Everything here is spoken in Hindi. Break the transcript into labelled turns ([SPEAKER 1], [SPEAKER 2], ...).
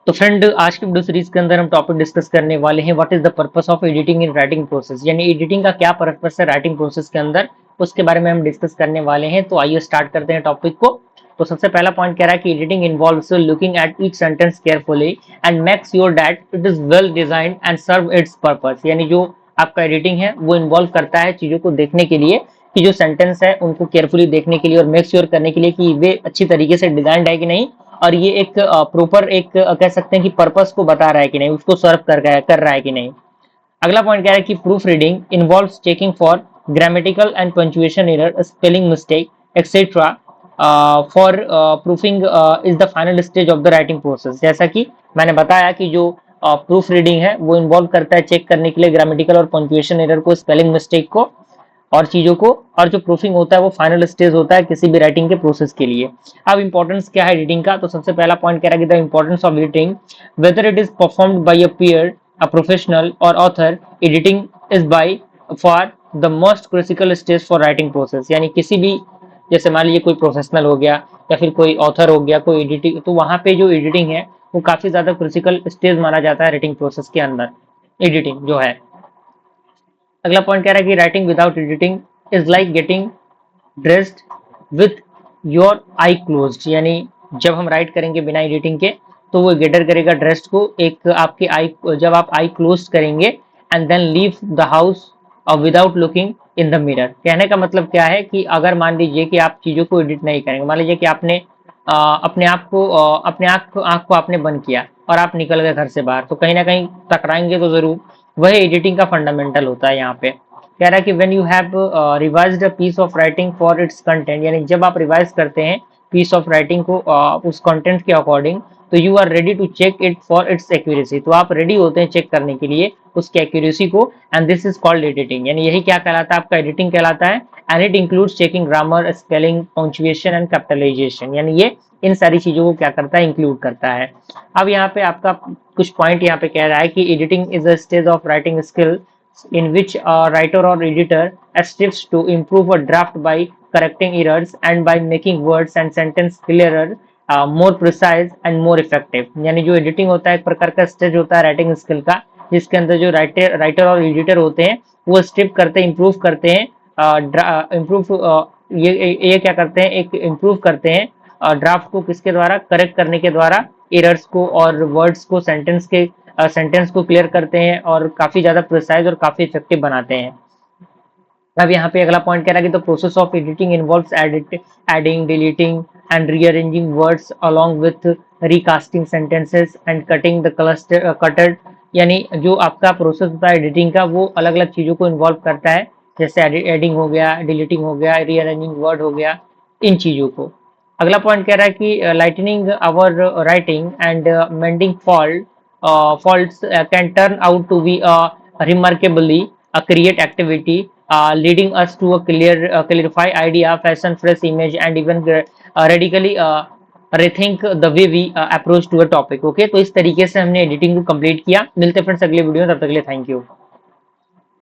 [SPEAKER 1] तो फ्रेंड, आज की वीडियो सीरीज के अंदर हम टॉपिक डिस्कस करने वाले हैं what is the purpose of editing in writing process, यानी एडिटिंग का क्या पर्पस है राइटिंग प्रोसेस के अंदर, उसके बारे में हम डिस्कस करने वाले हैं। तो आइए स्टार्ट करते हैं टॉपिक को। तो सबसे पहला पॉइंट कह रहा है कि editing involves looking at each sentence carefully and make sure that it is well designed and serve its purpose, यानी जो आपका एडिटिंग है वो इन्वॉल्व करता है चीजों को देखने के लिए कि जो सेंटेंस है उनको केयरफुली देखने के लिए और मेक श्योर करने के लिए कि वे अच्छी तरीके से डिजाइंड है कि नहीं, और ये एक प्रॉपर एक कह सकते हैं कि पर्पस को बता रहा है कि नहीं, उसको सर्व कर रहा है कि नहीं। अगला पॉइंट क्या है कि proof reading involves checking for grammatical and punctuation error, spelling mistake etcetera for proofing is the final stage of the writing process. जैसा कि मैंने बताया कि जो प्रूफ रीडिंग है वो इन्वॉल्व करता है चेक करने के लिए ग्रामेटिकल और पंक्चुएशन एरर को, स्पेलिंग मिस्टेक को और चीजों को, और जो प्रूफिंग होता है वो फाइनल स्टेज होता है किसी भी राइटिंग के प्रोसेस के लिए। अब इंपॉर्टेंस क्या है एडिटिंग का, तो सबसे पहला पॉइंट कह रहा है कि the importance of editing whether it is performed by a peer, a professional और author, editing is by far the most critical stage for writing process. यानी किसी भी, जैसे मान लीजिए कोई प्रोफेशनल हो गया या फिर कोई ऑथर हो गया, कोई एडिटिंग, तो वहां पे जो एडिटिंग है वो काफी ज्यादा क्रिटिकल स्टेज माना जाता है राइटिंग प्रोसेस के अंदर, एडिटिंग जो है। अगला पॉइंट कह रहा है कि writing without editing is like getting dressed with your I closed, यानी जब हम राइट करेंगे बिना एडिटिंग के तो वो गेटर करेगा ड्रेस्ड को एक आपके आई, जब आप आई क्लोज करेंगे and then leave the house without looking in the mirror. कहने का मतलब क्या है कि अगर मान लीजिए कि आप चीजों को एडिट नहीं करेंगे, मान लीजिए कि आपने अपने आप को अपने आँख को आपने बंद किया और आप निकल गए घर से बाहर, तो कहीं ना कहीं टकराएंगे तो जरूर। वह एडिटिंग का फंडामेंटल होता है यहाँ पे। कह रहा है कि when you have revised a piece of writing for its content, यानी जब आप रिवाइज करते हैं पीस ऑफ राइटिंग को उस कंटेंट के अकॉर्डिंग, तो you are ready to check it for its accuracy, तो आप रेडी होते हैं चेक करने के लिए उसके एक्यूरेसी को, and this is called editing. यानी यही क्या कहलाता है, आपका एडिटिंग कहलाता है। And it includes checking grammar, spelling, punctuation and capitalization, यानी ये इन सारी चीजों को क्या करता है, इंक्लूड करता है। अब यहाँ पे आपका कुछ पॉइंट यहाँ पे कह रहा है कि editing is a stage of writing skill in which a writer or editor strives to improve a draft by correcting errors and by making words and sentence clearer, more precise and more effective। यानी जो एडिटिंग होता है एक प्रकार का स्टेज होता है राइटिंग स्किल का, जिसके अंदर जो राइटर और एडिटर होते हैं वो स्ट्रिप करते हैं, इंप्रूव करते हैं, इम्प्रूव ये क्या करते हैं, एक इम्प्रूव करते हैं ड्राफ्ट को, किसके द्वारा, करेक्ट करने के द्वारा, एरर्स को और वर्ड्स को, सेंटेंस को क्लियर करते हैं और काफी ज्यादा प्रिसाइज और काफी इफेक्टिव बनाते हैं। अब यहाँ पे अगला पॉइंट कह रहा है कि the process of editing involves adding, deleting and rearranging words along with recasting sentences and cutting the clutter. यानी जो आपका प्रोसेस होता है एडिटिंग का वो अलग अलग चीजों को इन्वॉल्व करता है, जैसे एडिंग हो गया, डिलीटिंग हो गया, रीअरेंजिंग वर्ड हो गया, इन चीजों को। अगला पॉइंट कह रहा है कि lightning our writing and mending faults can turn out to be a remarkably create activity, leading us to a clarify idea, fashion fresh image and even radically rethink the way we approach to a topic। Okay, तो इस तरीके से हमने एडिटिंग को कंप्लीट किया। मिलते हैं फ्रेंड्स अगले वीडियो में, तब तक के लिए थैंक यू।